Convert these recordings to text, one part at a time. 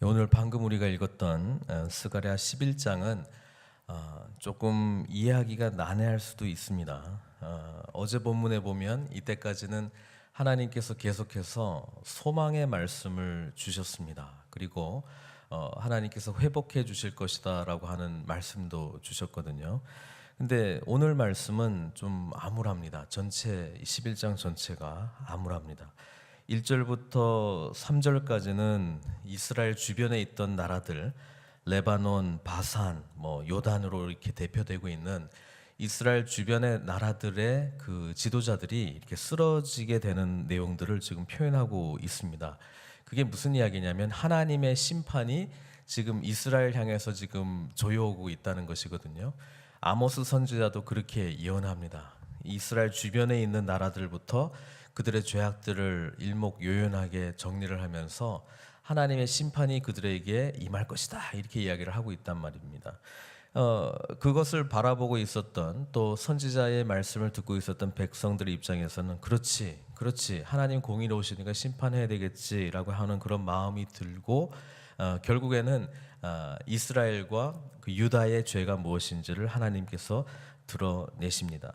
오늘 방금 우리가 읽었던 스가랴 11장은 조금 이해하기가 난해할 수도 있습니다. 어제 본문에 보면 이때까지는 하나님께서 계속해서 소망의 말씀을 주셨습니다. 그리고 하나님께서 회복해 주실 것이다 라고 하는 말씀도 주셨거든요. 근데 오늘 말씀은 좀 암울합니다. 전체 11장 전체가 암울합니다. 1절부터 3절까지는 이스라엘 주변에 있던 나라들, 레바논, 바산, 요단으로 이렇게 대표되고 있는 이스라엘 주변의 나라들의 그 지도자들이 이렇게 쓰러지게 되는 내용들을 지금 표현하고 있습니다. 그게 무슨 이야기냐면 하나님의 심판이 지금 이스라엘 향해서 지금 조여오고 있다는 것이거든요. 아모스 선지자도 그렇게 예언합니다. 이스라엘 주변에 있는 나라들부터 그들의 죄악들을 일목요연하게 정리를 하면서 하나님의 심판이 그들에게 임할 것이다 이렇게 이야기를 하고 있단 말입니다. 그것을 바라보고 있었던 또 선지자의 말씀을 듣고 있었던 백성들의 입장에서는 그렇지 하나님 공의로우시니까 심판해야 되겠지라고 하는 그런 마음이 들고 결국에는 이스라엘과 그 유다의 죄가 무엇인지를 하나님께서 드러내십니다.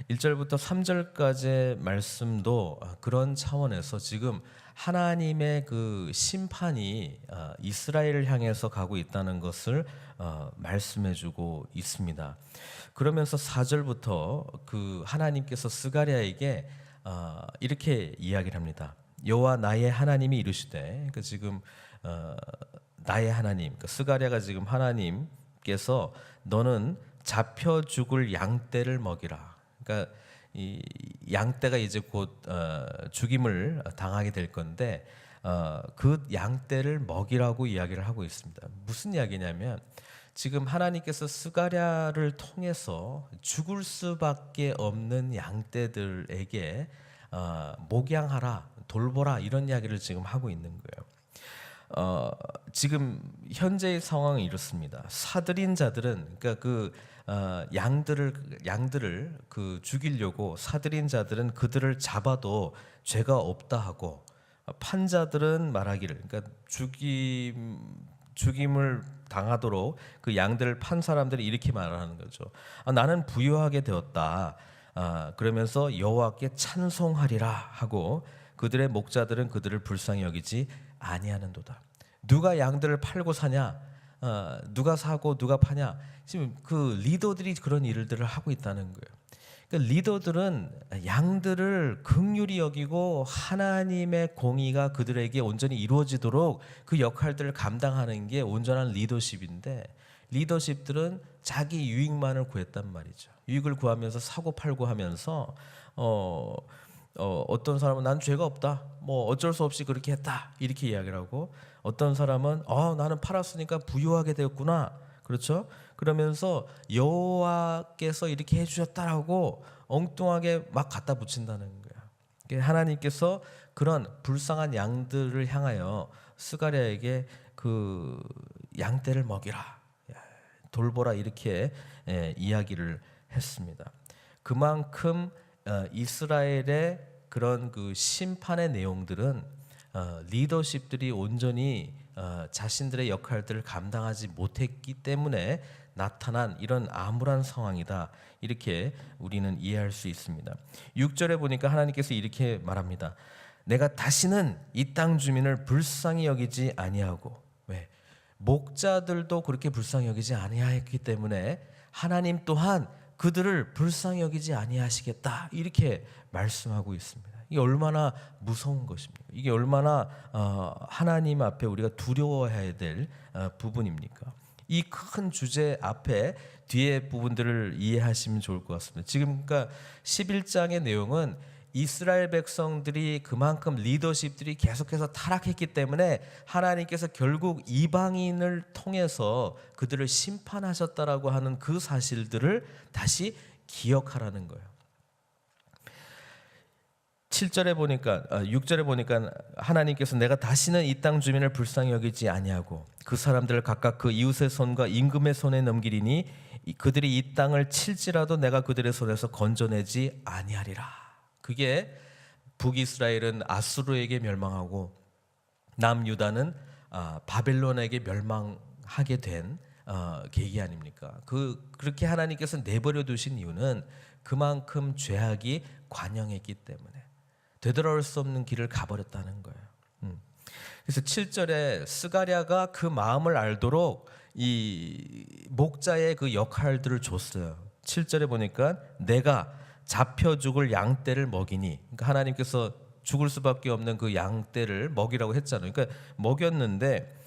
1절부터 3절까지의 말씀도 그런 차원에서 지금 하나님의 그 심판이 이스라엘을 향해서 가고 있다는 것을 말씀해주고 있습니다. 그러면서 4절부터 그 하나님께서 스가랴에게 이렇게 이야기를 합니다. 여호와 나의 하나님이 이르시되, 그러니까 지금 나의 하나님, 그러니까 스가랴가 지금 하나님께서 너는 잡혀 죽을 양떼를 먹이라. 그러니까 이 양떼가 이제 곧 죽임을 당하게 될 건데 그 양떼를 먹이라고 이야기를 하고 있습니다. 무슨 이야기냐면 지금 하나님께서 스가랴를 통해서 죽을 수밖에 없는 양떼들에게 목양하라, 돌보라 이런 이야기를 지금 하고 있는 거예요. 지금 현재의 상황은 이렇습니다. 사들인 자들은 그러니까 그 양들을 그 죽이려고 사들인 자들은 그들을 잡아도 죄가 없다 하고, 판자들은 말하기를, 그러니까 죽임을 당하도록 그 양들을 판 사람들이 이렇게 말하는 거죠. 나는 부유하게 되었다. 그러면서 여호와께 찬송하리라 하고 그들의 목자들은 그들을 불쌍히 여기지 아니하는도다. 누가 양들을 팔고 사냐? 누가 사고 누가 파냐? 지금 그 리더들이 그런 일들을 하고 있다는 거예요. 그러니까 리더들은 양들을 긍휼히 여기고 하나님의 공의가 그들에게 온전히 이루어지도록 그 역할들을 감당하는 게 온전한 리더십인데, 리더십들은 자기 유익만을 구했단 말이죠. 유익을 구하면서 사고 팔고 하면서 어떤 사람은 난 죄가 없다, 어쩔 수 없이 그렇게 했다 이렇게 이야기를 하고, 어떤 사람은 나는 팔았으니까 부유하게 되었구나, 그렇죠? 그러면서 여호와께서 이렇게 해주셨다라고 엉뚱하게 막 갖다 붙인다는 거야. 하나님께서 그런 불쌍한 양들을 향하여 스가랴에게 그 양떼를 먹이라, 돌보라 이렇게 이야기를 했습니다. 그만큼 이스라엘의 그런 그 심판의 내용들은 리더십들이 온전히 자신들의 역할들을 감당하지 못했기 때문에 나타난 이런 암울한 상황이다, 이렇게 우리는 이해할 수 있습니다. 6절에 보니까 하나님께서 이렇게 말합니다. 내가 다시는 이 땅 주민을 불쌍히 여기지 아니하고, 왜? 목자들도 그렇게 불쌍히 여기지 아니하였기 때문에 하나님 또한 그들을 불쌍히 여기지 아니하시겠다, 이렇게 말씀하고 있습니다. 이게 얼마나 무서운 것입니까? 이게 얼마나 하나님 앞에 우리가 두려워해야 될 부분입니까? 이 큰 주제 앞에 뒤에 부분들을 이해하시면 좋을 것 같습니다. 지금 그러니까 11장의 내용은 이스라엘 백성들이 그만큼 리더십들이 계속해서 타락했기 때문에 하나님께서 결국 이방인을 통해서 그들을 심판하셨다라고 하는 그 사실들을 다시 기억하라는 거예요. 7절에 보니까 6절에 보니까 하나님께서 내가 다시는 이 땅 주민을 불쌍히 여기지 아니하고 그 사람들을 각각 그 이웃의 손과 임금의 손에 넘기리니 그들이 이 땅을 칠지라도 내가 그들의 손에서 건져내지 아니하리라. 그게 북이스라엘은 아수르에게 멸망하고 남유다는 바벨론에게 멸망하게 된 계기 아닙니까? 그렇게 하나님께서 내버려 두신 이유는 그만큼 죄악이 관영했기 때문에 되돌아올 수 없는 길을 가버렸다는 거예요. 그래서 7절에 스가랴가 그 마음을 알도록 이 목자의 그 역할들을 줬어요. 7절에 보니까 내가 잡혀 죽을 양떼를 먹이니, 그러니까 하나님께서 죽을 수밖에 없는 그 양떼를 먹이라고 했잖아요. 그러니까 먹였는데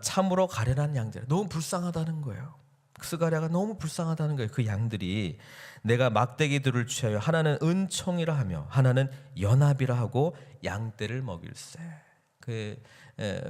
참으로 가련한 양들, 너무 불쌍하다는 거예요. 스가랴가 너무 불쌍하다는 거예요. 그 양들이 내가 막대기들을 취하여 하나는 은총이라 하며 하나는 연합이라 하고 양떼를 먹일세. 그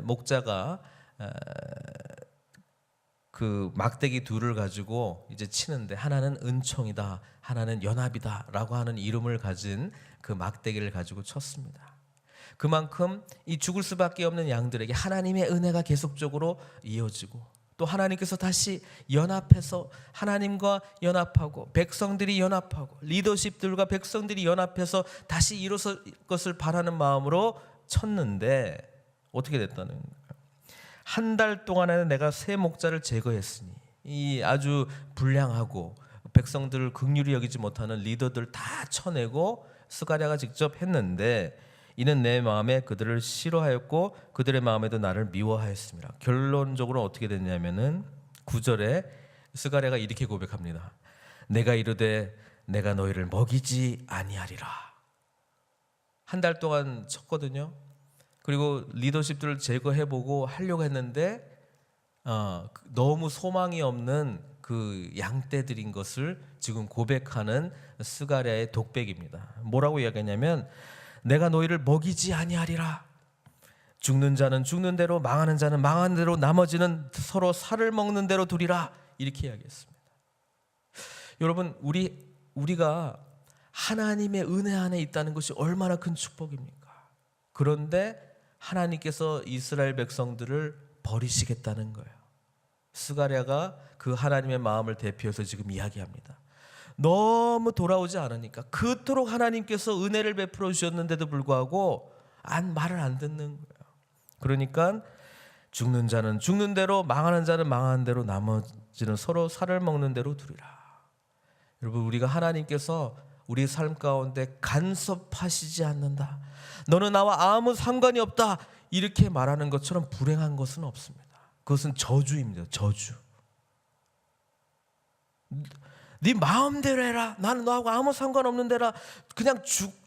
목자가 그 막대기 둘을 가지고 이제 치는데 하나는 은총이다, 하나는 연합이다라고 하는 이름을 가진 그 막대기를 가지고 쳤습니다. 그만큼 이 죽을 수밖에 없는 양들에게 하나님의 은혜가 계속적으로 이어지고 또 하나님께서 다시 연합해서 하나님과 연합하고 백성들이 연합하고 리더십들과 백성들이 연합해서 다시 이루어질 것을 바라는 마음으로 쳤는데 어떻게 됐다는 거예요? 한 달 동안에는 내가 새 목자를 제거했으니 이 아주 불량하고 백성들을 긍휼히 여기지 못하는 리더들 다 쳐내고 스가랴가 직접 했는데 이는 내 마음에 그들을 싫어하였고 그들의 마음에도 나를 미워하였습니다. 결론적으로 어떻게 됐냐면은 9절에 스가랴가 이렇게 고백합니다. 내가 이르되 내가 너희를 먹이지 아니하리라. 한 달 동안 쳤거든요. 그리고 리더십들을 제거해보고 하려고 했는데 너무 소망이 없는 그 양떼들인 것을 지금 고백하는 스가랴의 독백입니다. 뭐라고 이야기하냐면 내가 너희를 먹이지 아니하리라. 죽는 자는 죽는 대로 망하는 자는 망하는 대로 나머지는 서로 살을 먹는 대로 두리라. 이렇게 이야기했습니다. 여러분 우리가 하나님의 은혜 안에 있다는 것이 얼마나 큰 축복입니까? 그런데 하나님께서 이스라엘 백성들을 버리시겠다는 거예요. 스가랴가 그 하나님의 마음을 대표해서 지금 이야기합니다. 너무 돌아오지 않으니까 그토록 하나님께서 은혜를 베풀어 주셨는데도 불구하고 말을 안 듣는 거예요. 그러니까 죽는 자는 죽는 대로 망하는 자는 망하는 대로 나머지는 서로 살을 먹는 대로 두리라. 여러분 우리가 하나님께서 우리 삶 가운데 간섭하시지 않는다, 너는 나와 아무 상관이 없다 이렇게 말하는 것처럼 불행한 것은 없습니다. 그것은 저주입니다. 저주. 네 마음대로 해라, 나는 너하고 아무 상관없는 데라, 그냥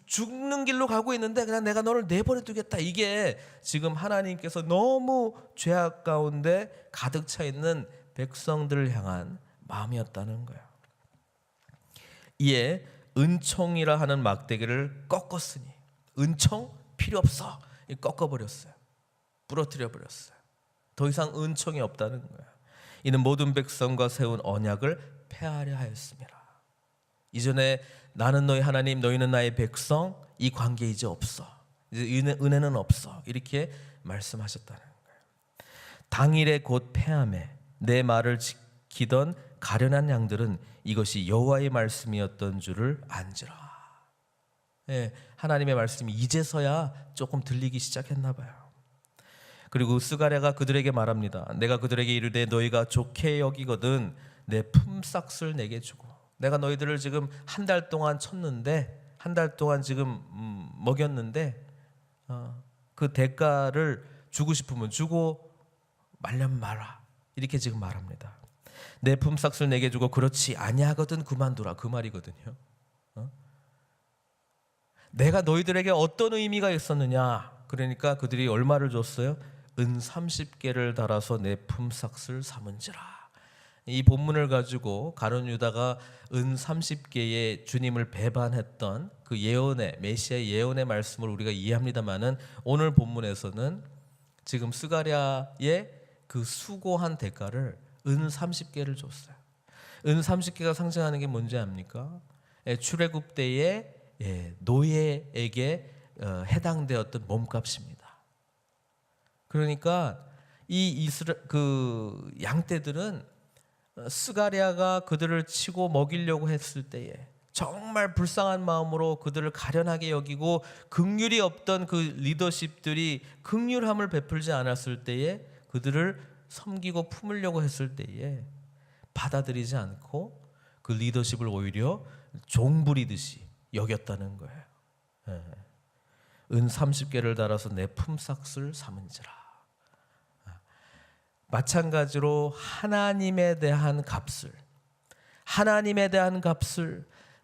죽는 길로 가고 있는데 그냥 내가 너를 내버려 두겠다. 이게 지금 하나님께서 너무 죄악 가운데 가득 차 있는 백성들을 향한 마음이었다는 거예요. 이에 은총이라 하는 막대기를 꺾었으니, 은총 필요 없어, 꺾어버렸어요. 부러뜨려 버렸어요. 더 이상 은총이 없다는 거예요. 이는 모든 백성과 세운 언약을 폐하려 하였습니다. 이전에 나는 너희 하나님, 너희는 나의 백성, 이 관계 이제 없어. 이제 은혜는 없어. 이렇게 말씀하셨다는 거예요. 당일에 곧 폐함에 내 말을 지키던 가련한 양들은 이것이 여호와의 말씀이었던 줄을 안지라. 하나님의 말씀이 이제서야 조금 들리기 시작했나 봐요. 그리고 스가랴가 그들에게 말합니다. 내가 그들에게 이르되 너희가 좋게 여기거든 내 품삯을 내게 주고, 내가 너희들을 지금 한 달 동안 쳤는데, 한 달 동안 지금 먹였는데 그 대가를 주고 싶으면 주고 말려면 말아. 이렇게 지금 말합니다. 내 품삯을 내게 주고 그렇지 아니하거든 그만두라. 그 말이거든요. 내가 너희들에게 어떤 의미가 있었느냐. 그러니까 그들이 얼마를 줬어요? 은 30개를 달아서 내 품삯을 삼은지라. 이 본문을 가지고 가룟 유다가 은 30개의 주님을 배반했던 그 예언의, 메시아의 예언의 말씀을 우리가 이해합니다만은 오늘 본문에서는 지금 스가랴의 그 수고한 대가를 은 30개를 줬어요. 은 30개가 상징하는 게 뭔지 압니까? 출애굽 때에 노예에게 해당되었던 몸값입니다. 그러니까 이 그 양떼들은 스가랴가 그들을 치고 먹이려고 했을 때에 정말 불쌍한 마음으로 그들을 가련하게 여기고 긍휼이 없던 그 리더십들이 긍휼함을 베풀지 않았을 때에 그들을 섬기고 품으려고 했을 때에 받아들이지 않고 그 리더십을 오히려 종부리듯이 여겼다는 거예요. 예. 은 30개를 달아서 내 품삯을 삼은지라. 마찬가지로 하나님에 대한 값을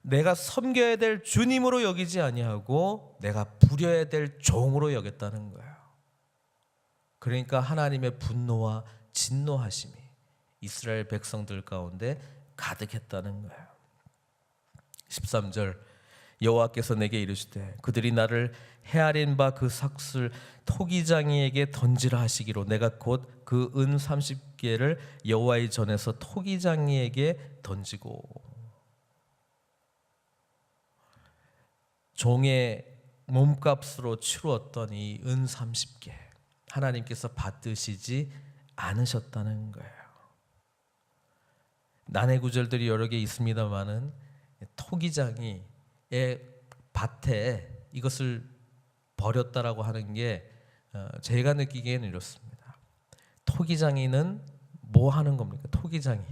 내가 섬겨야 될 주님으로 여기지 아니하고 내가 부려야 될 종으로 여겼다는 거예요. 그러니까 하나님의 분노와 진노하심이 이스라엘 백성들 가운데 가득했다는 거예요. 13절 여호와께서 내게 이르시되 그들이 나를 헤아린 바 그 삭슬 토기장이에게 던지라 하시기로 내가 곧 그 은 30개를 여호와의 전에서 토기장이에게 던지고. 종의 몸값으로 치루었던 이 은 30개 하나님께서 받으시지 않으셨다는 거예요. 난해 구절들이 여러 개 있습니다만은 토기장이의 밭에 이것을 버렸다라고 하는 게 제가 느끼기에는 이렇습니다. 토기장이는 뭐 하는 겁니까? 토기장이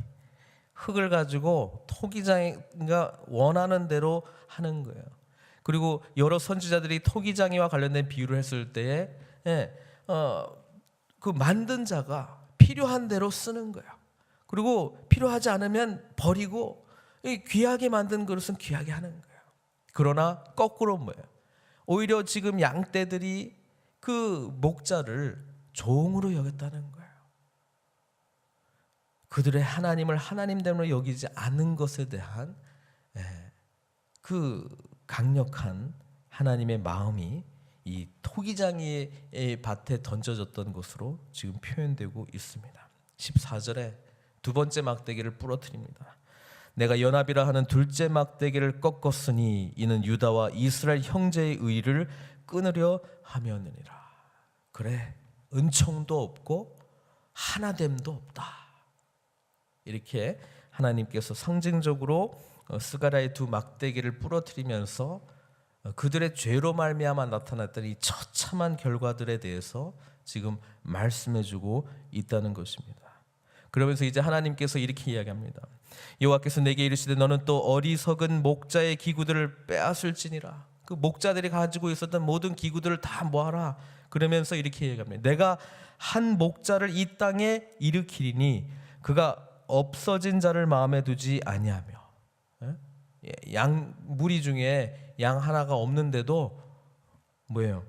흙을 가지고 토기장이가 원하는 대로 하는 거예요. 그리고 여러 선지자들이 토기장이와 관련된 비유를 했을 때에 그 만든 자가 필요한 대로 쓰는 거예요. 그리고 필요하지 않으면 버리고 귀하게 만든 그릇은 귀하게 하는 거예요. 그러나 거꾸로 뭐예요? 오히려 지금 양떼들이 그 목자를 종으로 여겼다는 거예요. 그들의 하나님을 하나님됨으로 여기지 않은 것에 대한 그 강력한 하나님의 마음이 이 토기장이의 밭에 던져졌던 것으로 지금 표현되고 있습니다. 14절에 두 번째 막대기를 부러뜨립니다. 내가 연합이라 하는 둘째 막대기를 꺾었으니 이는 유다와 이스라엘 형제의 의를 끊으려 함이었느니라. 그래, 은총도 없고 하나됨도 없다. 이렇게 하나님께서 상징적으로 스가랴의 두 막대기를 부러뜨리면서 그들의 죄로 말미암아 나타났던 이 처참한 결과들에 대해서 지금 말씀해주고 있다는 것입니다. 그러면서 이제 하나님께서 이렇게 이야기합니다. 여호와께서 내게 이르시되 너는 또 어리석은 목자의 기구들을 빼앗을지니라. 그 목자들이 가지고 있었던 모든 기구들을 다 모아라. 그러면서 이렇게 얘기합니다. 내가 한 목자를 이 땅에 일으키리니 그가 없어진 자를 마음에 두지 아니하며. 양 무리 중에 양 하나가 없는데도 뭐예요?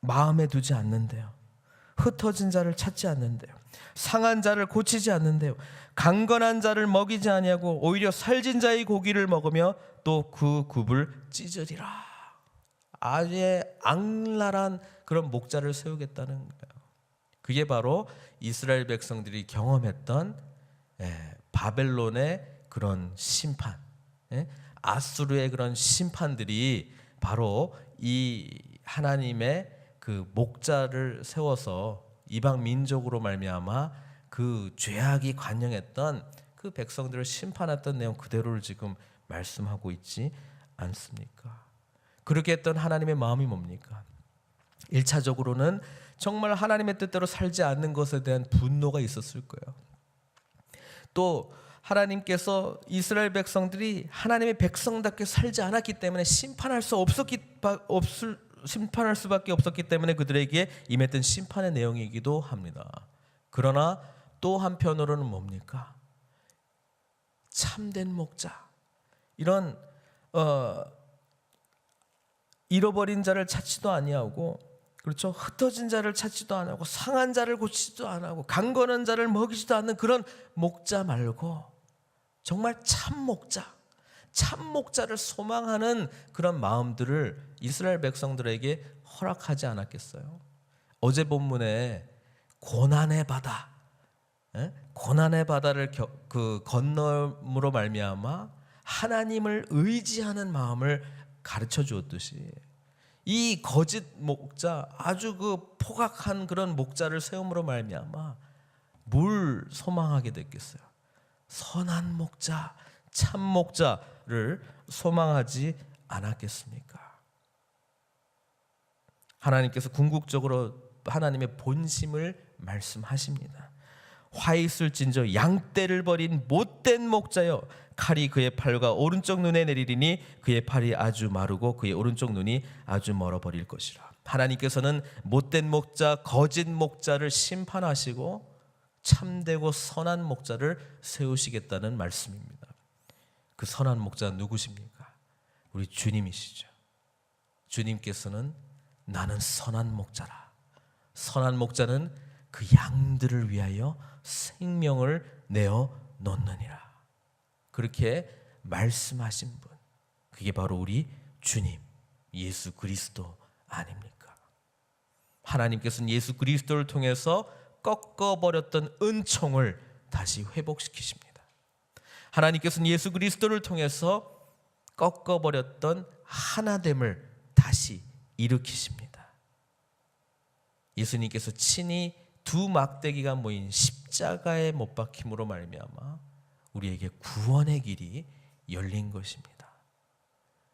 마음에 두지 않는데요. 흩어진 자를 찾지 않는데요. 상한 자를 고치지 않는데요. 강건한 자를 먹이지 아니하고 오히려 살진 자의 고기를 먹으며 또 그 굽을 찢으리라. 아예 악랄한 그런 목자를 세우겠다는 거예요. 그게 바로 이스라엘 백성들이 경험했던 바벨론의 그런 심판, 아수르의 그런 심판들이 바로 이 하나님의 그 목자를 세워서 이방 민족으로 말미암아 그 죄악이 관영했던 그 백성들을 심판했던 내용 그대로를 지금 말씀하고 있지 않습니까? 그렇게 했던 하나님의 마음이 뭡니까? 1차적으로는 정말 하나님의 뜻대로 살지 않는 것에 대한 분노가 있었을 거예요. 또 하나님께서 이스라엘 백성들이 하나님의 백성답게 살지 않았기 때문에 심판할 수밖에 없었기 때문에 그들에게 임했던 심판의 내용이기도 합니다. 그러나 또 한편으로는 뭡니까? 참된 목자, 이런 잃어버린 자를 찾지도 아니하고, 그렇죠? 흩어진 자를 찾지도 않고 상한 자를 고치지도 않고 강건한 자를 먹이지도 않는 그런 목자 말고 정말 참 목자를 소망하는 그런 마음들을 이스라엘 백성들에게 허락하지 않았겠어요? 어제 본문에 고난의 바다를 건너므로 말미암아 하나님을 의지하는 마음을 가르쳐 주었듯이 이 거짓 목자, 아주 그 포각한 그런 목자를 세움으로 말미암아 뭘 소망하게 됐겠어요? 선한 목자, 참 목자를 소망하지 않았겠습니까? 하나님께서 궁극적으로 하나님의 본심을 말씀하십니다. 화 있을진저 양떼를 버린 못된 목자여, 칼이 그의 팔과 오른쪽 눈에 내리리니 그의 팔이 아주 마르고 그의 오른쪽 눈이 아주 멀어버릴 것이라. 하나님께서는 못된 목자, 거짓 목자를 심판하시고 참되고 선한 목자를 세우시겠다는 말씀입니다. 그 선한 목자 누구십니까? 우리 주님이시죠. 주님께서는 나는 선한 목자라. 선한 목자는 그 양들을 위하여 생명을 내어 놓느니라. 그렇게 말씀하신 분, 그게 바로 우리 주님 예수 그리스도 아닙니까? 하나님께서는 예수 그리스도를 통해서 꺾어버렸던 은총을 다시 회복시키십니다. 하나님께서는 예수 그리스도를 통해서 꺾어버렸던 하나됨을 다시 일으키십니다. 예수님께서 친히 두 막대기가 모인 십자가에 못 박힘으로 말미암아 우리에게 구원의 길이 열린 것입니다.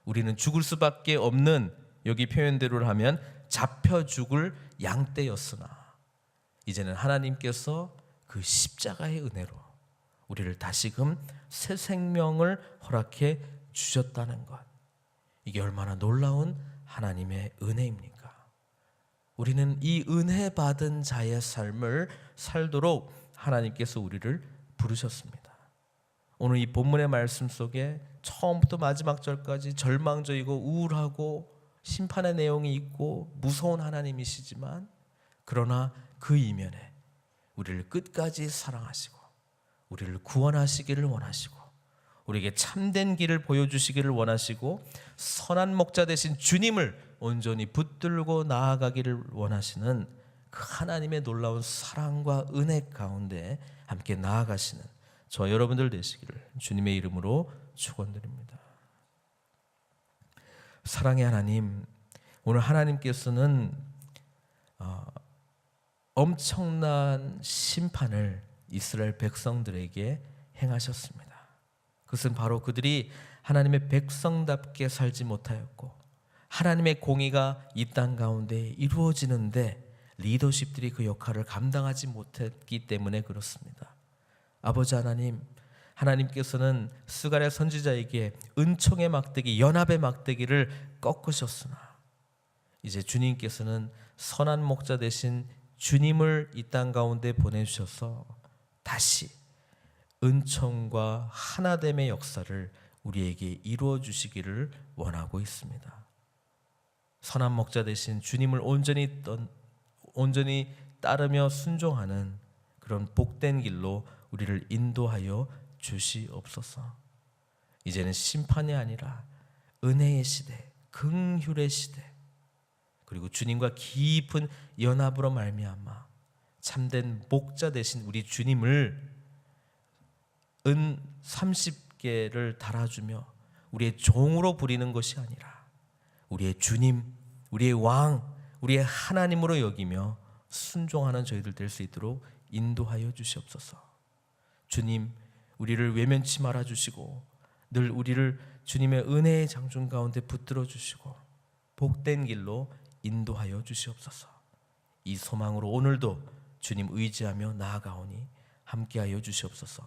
우리는 죽을 수밖에 없는, 여기 표현대로 하면 잡혀 죽을 양떼였으나 이제는 하나님께서 그 십자가의 은혜로 우리를 다시금 새 생명을 허락해 주셨다는 것, 이게 얼마나 놀라운 하나님의 은혜입니까? 우리는 이 은혜 받은 자의 삶을 살도록 하나님께서 우리를 부르셨습니다. 오늘 이 본문의 말씀 속에 처음부터 마지막 절까지 절망적이고 우울하고 심판의 내용이 있고 무서운 하나님이시지만, 그러나 그 이면에 우리를 끝까지 사랑하시고 우리를 구원하시기를 원하시고 우리에게 참된 길을 보여주시기를 원하시고 선한 목자 되신 주님을 온전히 붙들고 나아가기를 원하시는 그 하나님의 놀라운 사랑과 은혜 가운데 함께 나아가시는 저 여러분들 되시기를 주님의 이름으로 축원드립니다. 사랑의 하나님, 오늘 하나님께서는 엄청난 심판을 이스라엘 백성들에게 행하셨습니다. 그것은 바로 그들이 하나님의 백성답게 살지 못하였고 하나님의 공의가 이 땅 가운데 이루어지는데 리더십들이 그 역할을 감당하지 못했기 때문에 그렇습니다. 아버지 하나님, 하나님께서는 스가랴 선지자에게 은총의 막대기, 연합의 막대기를 꺾으셨으나 이제 주님께서는 선한 목자 되신 주님을 이 땅 가운데 보내주셔서 다시 은총과 하나됨의 역사를 우리에게 이루어 주시기를 원하고 있습니다. 선한 목자 되신 주님을 온전히 따르며 순종하는 그런 복된 길로 우리를 인도하여 주시옵소서. 이제는 심판이 아니라 은혜의 시대, 긍휼의 시대, 그리고 주님과 깊은 연합으로 말미암아 참된 목자 되신 우리 주님을 은 30개를 달아주며 우리의 종으로 부리는 것이 아니라 우리의 주님, 우리의 왕, 우리의 하나님으로 여기며 순종하는 저희들 될 수 있도록 인도하여 주시옵소서. 주님, 우리를 외면치 말아 주시고 늘 우리를 주님의 은혜의 장중 가운데 붙들어 주시고 복된 길로 인도하여 주시옵소서. 이 소망으로 오늘도 주님 의지하며 나아가오니 함께하여 주시옵소서.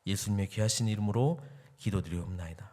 예수님의 귀하신 이름으로 기도드리옵나이다.